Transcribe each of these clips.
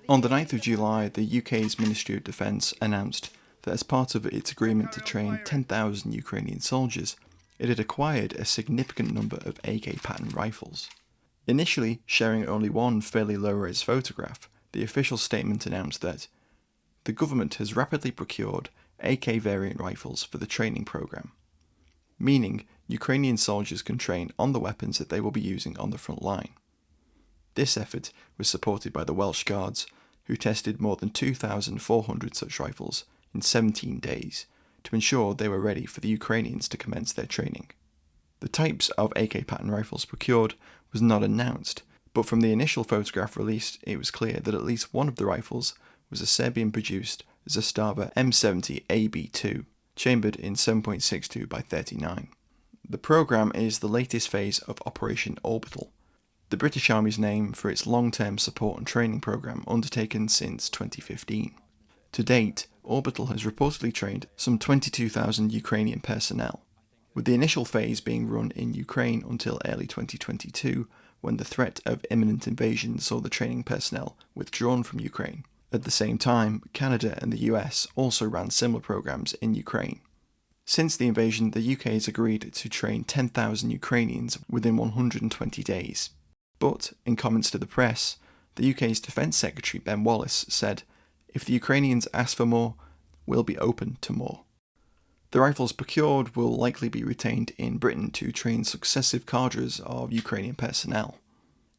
On the 9th of July, the UK's Ministry of Defence announced that as part of its agreement to train 10,000 Ukrainian soldiers, it had acquired a significant number of AK pattern rifles. Initially sharing only one fairly low-res photograph, the official statement announced that the government has rapidly procured AK variant rifles for the training programme, meaning Ukrainian soldiers can train on the weapons that they will be using on the front line. This effort was supported by the Welsh Guards, who tested more than 2,400 such rifles in 17 days to ensure they were ready for the Ukrainians to commence their training. The types of AK pattern rifles procured was not announced, but from the initial photograph released it was clear that at least one of the rifles was a Serbian-produced Zastava M70 AB2, chambered in 7.62 by 39. The programme is the latest phase of Operation Orbital, the British Army's name for its long-term support and training programme undertaken since 2015. To date, Orbital has reportedly trained some 22,000 Ukrainian personnel, with the initial phase being run in Ukraine until early 2022, when the threat of imminent invasion saw the training personnel withdrawn from Ukraine. At the same time, Canada and the US also ran similar programs in Ukraine. Since the invasion, the UK has agreed to train 10,000 Ukrainians within 120 days. But, in comments to the press, the UK's Defence Secretary Ben Wallace said, "If the Ukrainians ask for more, we'll be open to more." The rifles procured will likely be retained in Britain to train successive cadres of Ukrainian personnel.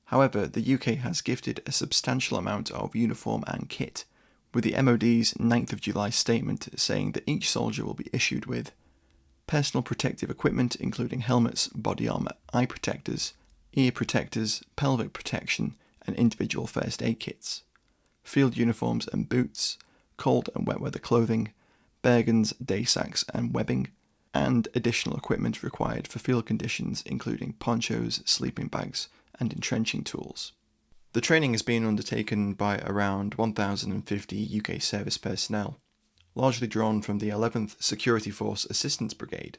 However, the UK has gifted a substantial amount of uniform and kit, with the MOD's 9th of July statement saying that each soldier will be issued with personal protective equipment including helmets, body armour, eye protectors, ear protectors, pelvic protection and individual first aid kits, field uniforms and boots, cold and wet weather clothing, bear guns, day sacks and webbing, and additional equipment required for field conditions including ponchos, sleeping bags and entrenching tools. The training is being undertaken by around 1,050 UK service personnel, largely drawn from the 11th Security Force Assistance Brigade.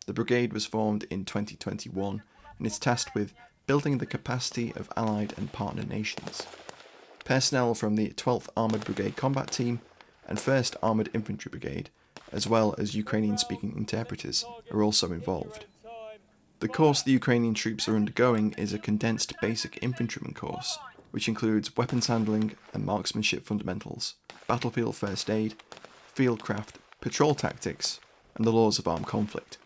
The brigade was formed in 2021 and is tasked with building the capacity of allied and partner nations. Personnel from the 12th Armoured Brigade Combat Team and 1st Armoured Infantry Brigade, as well as Ukrainian-speaking interpreters, are also involved. The course the Ukrainian troops are undergoing is a condensed basic infantryman course, which includes weapons handling and marksmanship fundamentals, battlefield first aid, fieldcraft, patrol tactics, and the laws of armed conflict.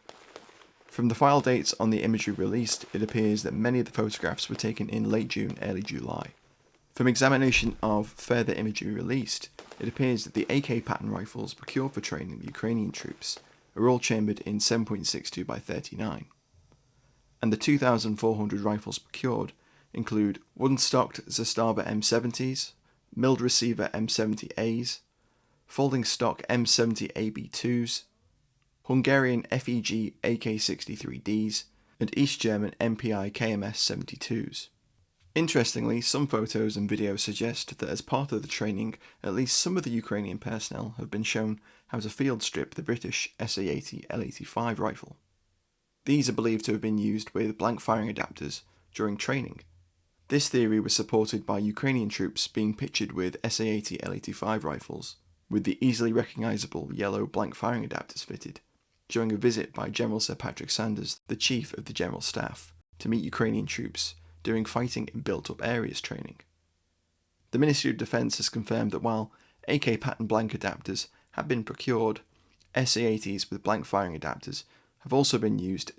From the file dates on the imagery released, it appears that many of the photographs were taken in late June, early July. From examination of further imagery released, it appears that the AK pattern rifles procured for training the Ukrainian troops are all chambered in 7.62 by 39. And the 2,400 rifles procured include wooden-stocked Zastava M70s, milled receiver M70As, folding stock M70 AB2s, Hungarian FEG AK-63Ds, and East German MPI KMS 72s. Interestingly, some photos and videos suggest that as part of the training, at least some of the Ukrainian personnel have been shown how to field strip the British SA-80 L85 rifle. These are believed to have been used with blank firing adapters during training. This theory was supported by Ukrainian troops being pictured with SA-80 L85 rifles, with the easily recognisable yellow blank firing adapters fitted, during a visit by General Sir Patrick Sanders, the Chief of the General Staff, to meet Ukrainian troops during fighting in built-up areas training. The Ministry of Defence has confirmed that while AK pattern blank adapters have been procured, SA-80s with blank firing adapters have also been used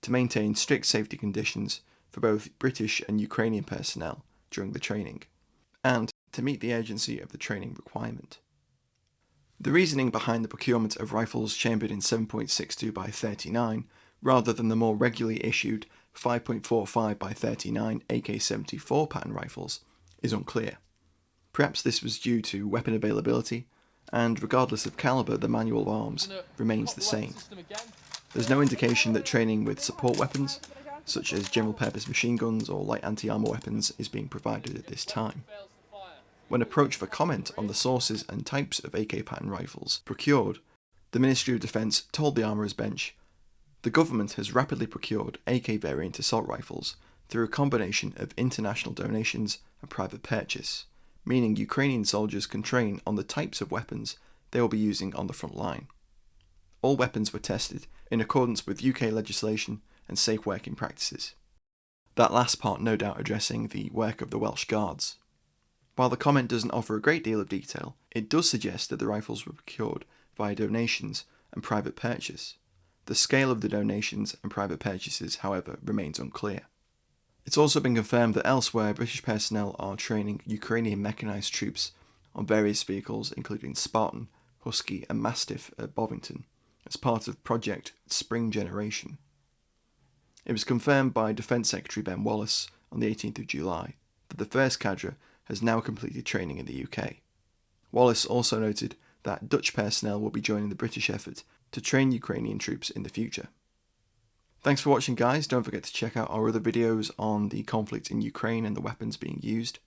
to maintain strict safety conditions for both British and Ukrainian personnel during the training, and to meet the urgency of the training requirement. The reasoning behind the procurement of rifles chambered in 7.62 by 39 rather than the more regularly issued 5.45 by 39 AK-74 pattern rifles is unclear. Perhaps this was due to weapon availability, and regardless of calibre, the manual of arms remains the same. There's no indication that training with support weapons, such as general-purpose machine guns or light anti-armour weapons, is being provided at this time. When approached for comment on the sources and types of AK pattern rifles procured, the Ministry of Defence told the Armourers Bench, "The government has rapidly procured AK variant assault rifles through a combination of international donations and private purchase, meaning Ukrainian soldiers can train on the types of weapons they will be using on the front line. All weapons were tested in accordance with UK legislation and safe working practices. That last part no doubt addressing the work of the Welsh Guards. While the comment doesn't offer a great deal of detail, it does suggest that the rifles were procured via donations and private purchase. The scale of the donations and private purchases, however, remains unclear. It's also been confirmed that elsewhere British personnel are training Ukrainian mechanised troops on various vehicles including Spartan, Husky and Mastiff at Bovington as part of Project Spring Generation. It was confirmed by Defence Secretary Ben Wallace on the 18th of July that the first cadre has now completed training in the UK. Wallace also noted that Dutch personnel will be joining the British effort to train Ukrainian troops in the future. Thanks for watching, guys. Don't forget to check out our other videos on the conflict in Ukraine and the weapons being used.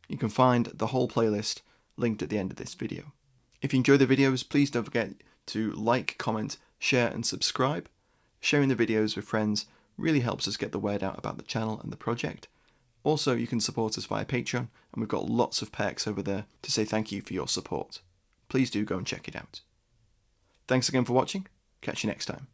You can find the whole playlist linked at the end of this video. If you enjoy the videos, please don't forget to like, comment, share and subscribe. Sharing the videos with friends really helps us get the word out about the channel and the project. Also, you can support us via Patreon, and we've got lots of perks over there to say thank you for your support. Please do go and check it out. Thanks again for watching. Catch you next time.